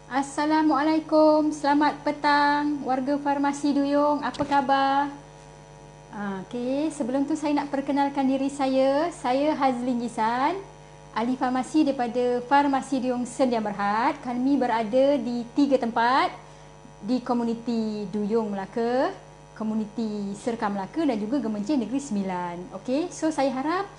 Assalamualaikum, selamat petang warga Farmasi Duyung, apa khabar? Okey, sebelum tu saya nak perkenalkan diri saya Hazlin Gisan, ahli farmasi daripada Farmasi Duyung Sedia Berhad. Kami berada di 3 tempat, di komuniti Duyung Melaka, komuniti Serkam Melaka dan juga Gemencing Negeri Sembilan. Okey, so saya harap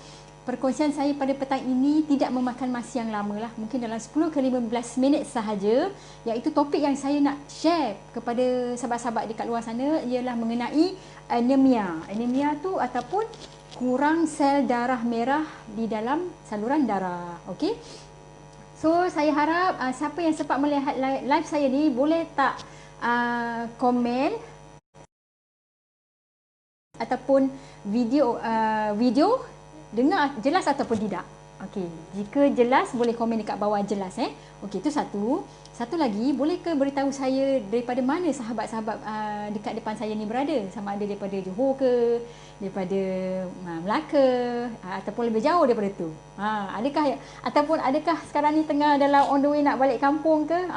perkongsian saya pada petang ini tidak memakan masa yang lama lah, mungkin dalam 10 ke 15 minit sahaja, iaitu topik yang saya nak share kepada sahabat-sahabat dekat luar sana ialah mengenai anemia. Anemia tu ataupun kurang sel darah merah di dalam saluran darah. Okey. So saya harap siapa yang sempat melihat live saya ni boleh tak komen ataupun video dengar jelas ataupun tidak. Okey, jika jelas boleh komen dekat bawah jelas Okey, itu satu. Satu lagi, boleh ke beritahu saya daripada mana sahabat-sahabat dekat depan saya ni berada? Sama ada daripada Johor ke, daripada Melaka, ataupun lebih jauh daripada tu. Adakah ataupun adakah sekarang ni tengah dalam on the way nak balik kampung ke?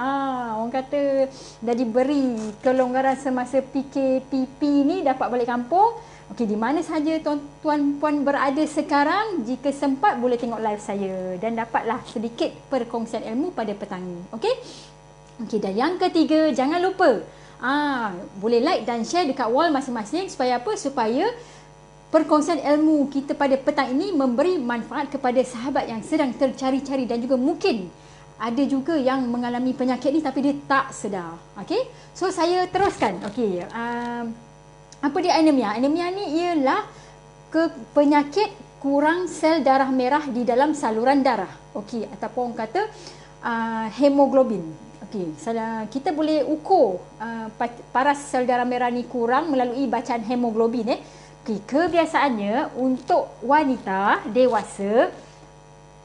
Orang kata dah diberi kelonggaran semasa PKPP ni dapat balik kampung. Okey, di mana sahaja tuan-tuan puan berada sekarang, jika sempat boleh tengok live saya dan dapatlah sedikit perkongsian ilmu pada petang ini. Okey? Okey, dan yang ketiga, jangan lupa boleh like dan share dekat wall masing-masing supaya apa? Supaya perkongsian ilmu kita pada petang ini memberi manfaat kepada sahabat yang sedang tercari-cari dan juga mungkin ada juga yang mengalami penyakit ni tapi dia tak sedar. Okey? So saya teruskan. Okey, apa dia anemia? Anemia ni ialah penyakit kurang sel darah merah di dalam saluran darah. Okey, ataupun orang kata hemoglobin. Okey, kita boleh ukur paras sel darah merah ni kurang melalui bacaan hemoglobin. Okey, kebiasaannya untuk wanita dewasa,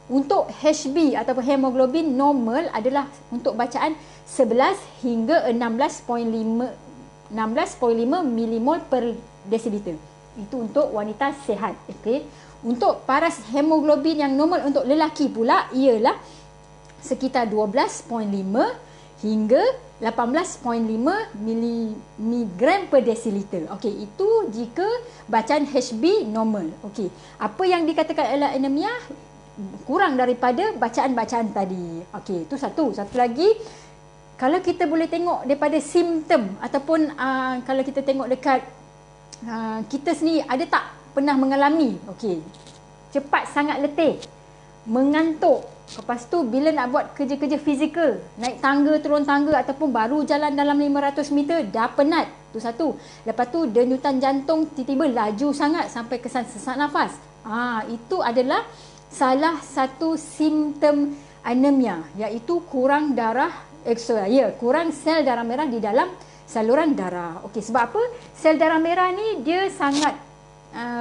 untuk HB ataupun hemoglobin normal adalah untuk bacaan 11 hingga 16.5 milimol per desiliter. Itu untuk wanita sihat. Okey. Untuk paras hemoglobin yang normal untuk lelaki pula ialah sekitar 12.5 hingga 18.5 miligram per desiliter. Okey, itu jika bacaan HB normal. Okey. Apa yang dikatakan adalah anemia kurang daripada bacaan-bacaan tadi. Okey, itu satu. Satu lagi, kalau kita boleh tengok daripada simptom ataupun kalau kita tengok dekat kita sendiri ada tak pernah mengalami cepat sangat letih, mengantuk, lepas tu bila nak buat kerja-kerja fizikal, naik tangga, turun tangga ataupun baru jalan dalam 500 meter dah penat, tu satu. Lepas tu denyutan jantung tiba-tiba laju sangat sampai kesan sesak nafas. Itu adalah salah satu simptom anemia, iaitu kurang kurang sel darah merah di dalam saluran darah. Okey, sebab apa? Sel darah merah ni dia sangat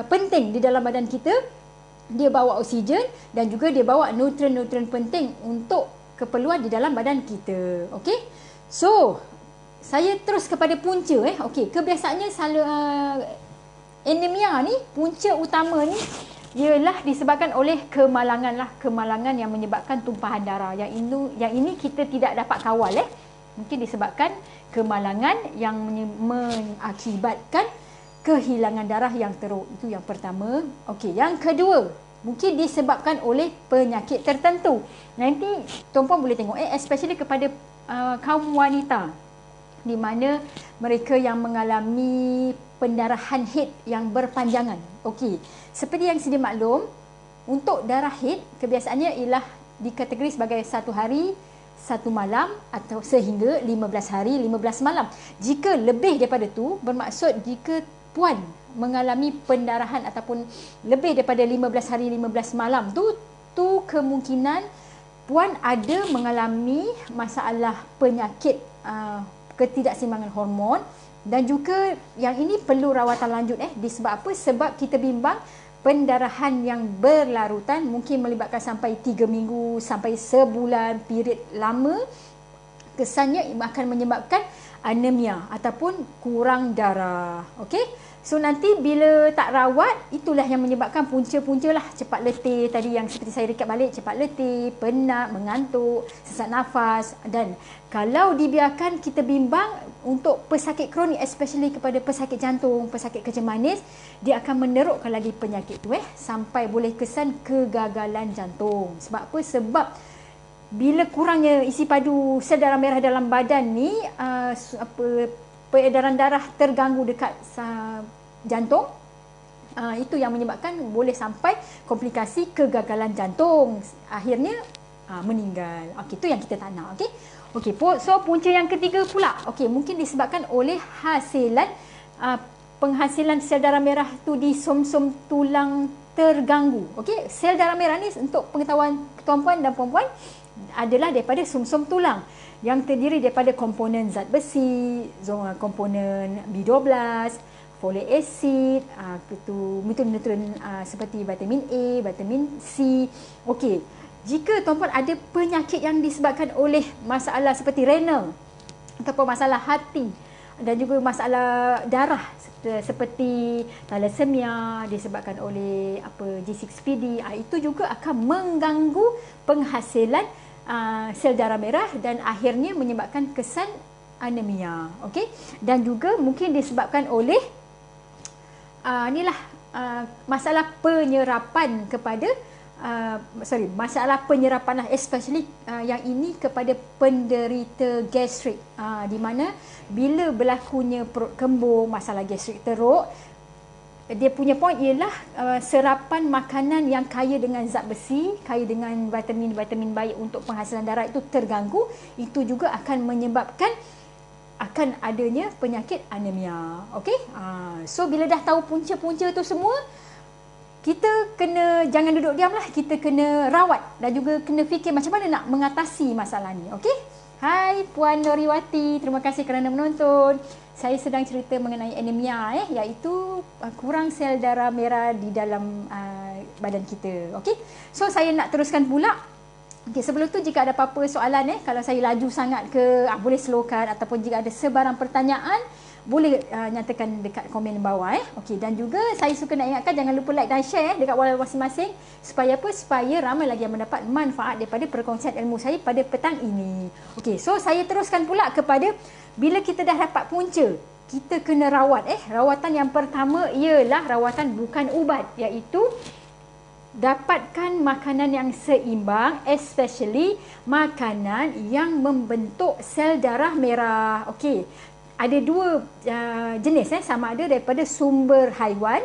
penting di dalam badan kita. Dia bawa oksigen dan juga dia bawa nutrien-nutrien penting untuk keperluan di dalam badan kita. Okey. So, saya terus kepada punca Okey, kebiasaannya anemia ni punca utama ni ialah disebabkan oleh kemalangan yang menyebabkan tumpahan darah. Yang ini kita tidak dapat kawal Mungkin disebabkan kemalangan yang mengakibatkan kehilangan darah yang teruk. Itu yang pertama. Okey, yang kedua, mungkin disebabkan oleh penyakit tertentu. Nanti tuan-puan boleh tengok especially kepada kaum wanita, di mana mereka yang mengalami pendarahan haid yang berpanjangan. Okey, seperti yang sedia maklum, untuk darah haid kebiasaannya ialah dikategori sebagai 1 hari 1 malam atau sehingga 15 hari 15 malam. Jika lebih daripada tu, bermaksud jika puan mengalami pendarahan ataupun lebih daripada 15 hari 15 malam tu kemungkinan puan ada mengalami masalah penyakit ketidakseimbangan hormon. Dan juga yang ini perlu rawatan lanjut disebab apa? Sebab kita bimbang pendarahan yang berlarutan mungkin melibatkan sampai 3 minggu sampai sebulan, period lama kesannya akan menyebabkan anemia ataupun kurang darah. Okey. So nanti bila tak rawat, itulah yang menyebabkan punca-punca lah, cepat letih tadi yang seperti saya recap balik, cepat letih, penat, mengantuk, sesak nafas. Dan kalau dibiarkan kita bimbang untuk pesakit kronik, especially kepada pesakit jantung, pesakit kencing manis, dia akan menerukkan lagi penyakit tu sampai boleh kesan kegagalan jantung. Sebab apa? Sebab bila kurangnya isi padu sel darah merah dalam badan ni, peredaran darah terganggu dekat jantung, itu yang menyebabkan boleh sampai komplikasi kegagalan jantung, akhirnya meninggal. Okey, itu yang kita tak nak. Okey. Okey, so punca yang ketiga pula, okey, mungkin disebabkan oleh penghasilan sel darah merah tu di som-som tulang terganggu. Okey, sel darah merah ni untuk pengetahuan tuan-puan dan puan-puan adalah daripada som-som tulang yang terdiri daripada komponen zat besi, komponen B12, folic acid, nutrien-nutrien seperti vitamin A, vitamin C. Okey, jika tuan-puan ada penyakit yang disebabkan oleh masalah seperti renal ataupun masalah hati dan juga masalah darah seperti thalassemia disebabkan oleh G6PD, itu juga akan mengganggu penghasilan sel darah merah dan akhirnya menyebabkan kesan anemia. Okey, dan juga mungkin disebabkan oleh masalah penyerapan kepada masalah penyerapan lah, especially yang ini kepada penderita gastrik, di mana bila berlakunya perut kembung, masalah gastrik teruk, dia punya point ialah serapan makanan yang kaya dengan zat besi, kaya dengan vitamin-vitamin baik untuk penghasilan darah itu terganggu, itu juga akan menyebabkan akan adanya penyakit anemia. Okey, so bila dah tahu punca-punca tu semua, kita kena jangan duduk diam lah, kita kena rawat dan juga kena fikir macam mana nak mengatasi masalah ni. Okey. Hai Puan Noriwati, terima kasih kerana menonton. Saya sedang cerita mengenai anemia, iaitu kurang sel darah merah di dalam badan kita. Okey. So saya nak teruskan pula. Okey, sebelum tu jika ada apa-apa soalan kalau saya laju sangat ke, boleh slowkan, ataupun jika ada sebarang pertanyaan boleh nyatakan dekat komen bawah. Okey, dan juga saya suka nak ingatkan jangan lupa like dan share dekat wall masing-masing supaya apa? Supaya ramai lagi yang mendapat manfaat daripada perkongsian ilmu saya pada petang ini. Okey, so saya teruskan pula kepada bila kita dah dapat punca, kita kena rawat. Rawatan yang pertama ialah rawatan bukan ubat, iaitu dapatkan makanan yang seimbang, especially makanan yang membentuk sel darah merah. Okey, ada dua jenis, sama ada daripada sumber haiwan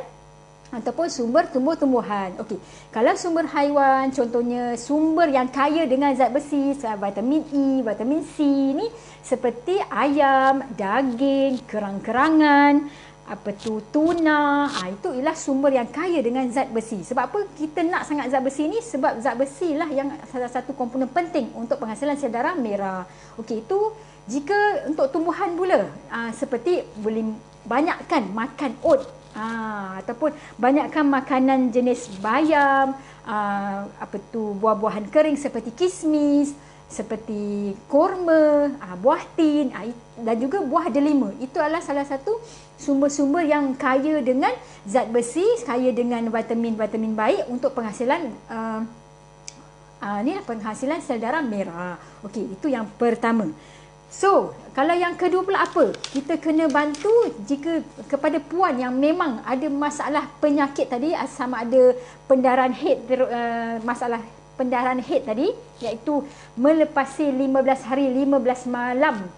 ataupun sumber tumbuh-tumbuhan. Okey, kalau sumber haiwan, contohnya sumber yang kaya dengan zat besi, vitamin E, vitamin C ni seperti ayam, daging, kerang-kerangan, tuna, itu ialah sumber yang kaya dengan zat besi. Sebab apa kita nak sangat zat besi ni? Sebab zat besi lah yang salah satu komponen penting untuk penghasilan sel darah merah. Okey, itu jika untuk tumbuhan pula, seperti boleh banyakkan makan oat, ataupun banyakkan makanan jenis bayam, buah-buahan kering seperti kismis, seperti kurma, buah tin, dan juga buah delima. Itu adalah salah satu sumber-sumber yang kaya dengan zat besi, kaya dengan vitamin-vitamin baik untuk penghasilan penghasilan sel darah merah. Okey, itu yang pertama. So, kalau yang kedua pula apa? Kita kena bantu jika kepada puan yang memang ada masalah penyakit tadi, sama ada pendarahan head, masalah pendarahan head tadi, iaitu melepasi 15 hari 15 malam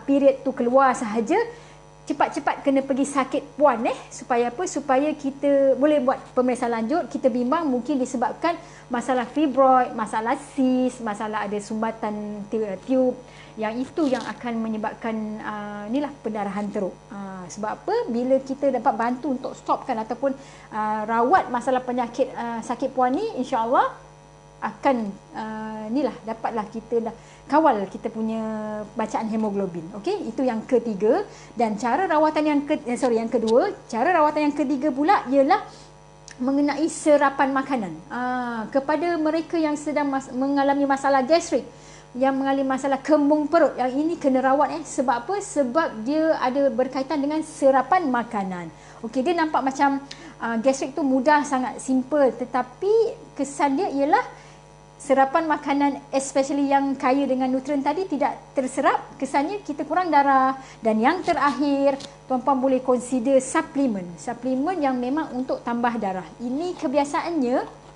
period tu keluar sahaja, cepat-cepat kena pergi sakit puan supaya apa? Supaya kita boleh buat pemeriksaan lanjut. Kita bimbang mungkin disebabkan masalah fibroid, masalah cyst, masalah ada sumbatan tube, yang itu yang akan menyebabkan pendarahan teruk. Sebab apa? Bila kita dapat bantu untuk stopkan ataupun rawat masalah penyakit sakit puan ni, insya-Allah akan dapatlah kita dah kawal kita punya bacaan hemoglobin. Okey, itu yang ketiga. Dan cara rawatan yang kedua, cara rawatan yang ketiga pula ialah mengenai serapan makanan. Kepada mereka yang sedang mengalami masalah gastrik, yang mengalami masalah kembung perut, yang ini kena rawat sebab apa? Sebab dia ada berkaitan dengan serapan makanan. Okey, dia nampak macam gastrik tu mudah, sangat simple, tetapi kesan dia ialah serapan makanan especially yang kaya dengan nutrien tadi tidak terserap, kesannya kita kurang darah. Dan yang terakhir, tuan-puan boleh consider suplemen yang memang untuk tambah darah. Ini kebiasaannya.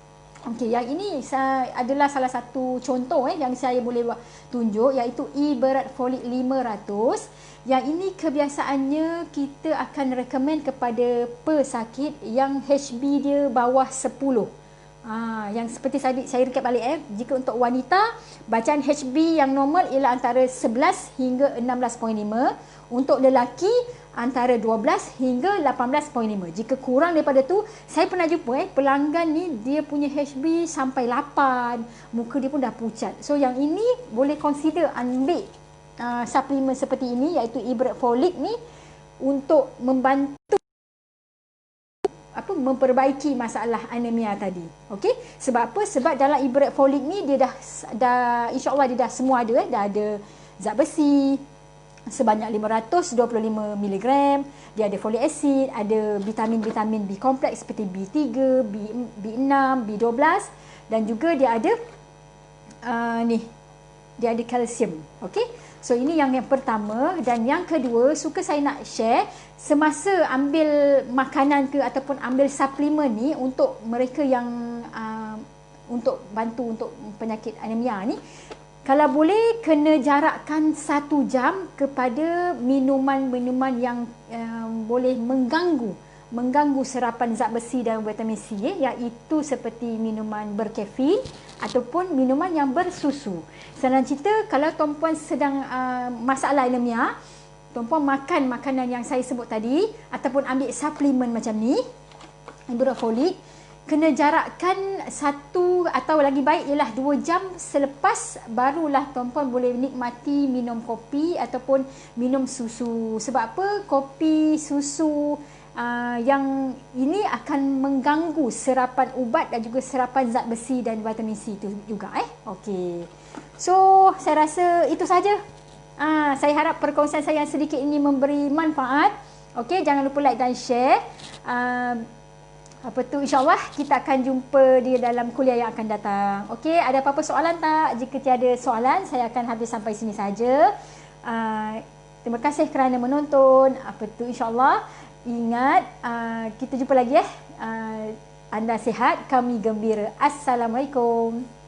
Okey, yang ini adalah salah satu contoh yang saya boleh tunjuk, iaitu berat folik 500. Yang ini kebiasaannya kita akan recommend kepada pesakit yang HB dia bawah 10. Yang seperti saya recap balik jika untuk wanita, bacaan HB yang normal ialah antara 11 hingga 16.5. Untuk lelaki antara 12 hingga 18.5. Jika kurang daripada tu, saya pernah jumpa pelanggan ni dia punya HB sampai 8, muka dia pun dah pucat. So yang ini boleh consider ambil suplemen seperti ini, iaitu iberat folik ni, untuk membantu memperbaiki masalah anemia tadi. Okey, sebab apa? Sebab dalam iberat folik ni dia dah insya-Allah dia dah semua ada dah ada zat besi sebanyak 525 mg, dia ada folic acid, ada vitamin-vitamin B kompleks seperti B3, B6, B12, dan juga dia ada dia ada kalsium. Okey, so ini yang pertama. Dan yang kedua, suka saya nak share, semasa ambil makanan ke ataupun ambil suplemen ni untuk mereka yang untuk bantu untuk penyakit anemia ni, kalau boleh kena jarakkan 1 jam kepada minuman-minuman yang boleh mengganggu serapan zat besi dan vitamin C, iaitu seperti minuman berkafein ataupun minuman yang bersusu. Senang cerita, kalau tuan-puan sedang masalah anemia, tuan-puan makan makanan yang saya sebut tadi ataupun ambil suplemen macam ni, iberat folik, kena jarakkan 1 atau lagi baik ialah 2 jam selepas, barulah tuan-puan boleh nikmati minum kopi ataupun minum susu. Sebab apa? Kopi, susu yang ini akan mengganggu serapan ubat dan juga serapan zat besi dan vitamin C itu juga. Okey. So, saya rasa itu saja. Saya harap perkongsian saya yang sedikit ini memberi manfaat. Okey, jangan lupa like dan share. InsyaAllah kita akan jumpa di dalam kuliah yang akan datang. Okey, ada apa-apa soalan tak? Jika tiada soalan, saya akan habis sampai sini saja. Terima kasih kerana menonton. InsyaAllah, ingat, kita jumpa lagi Anda sihat, kami gembira. Assalamualaikum.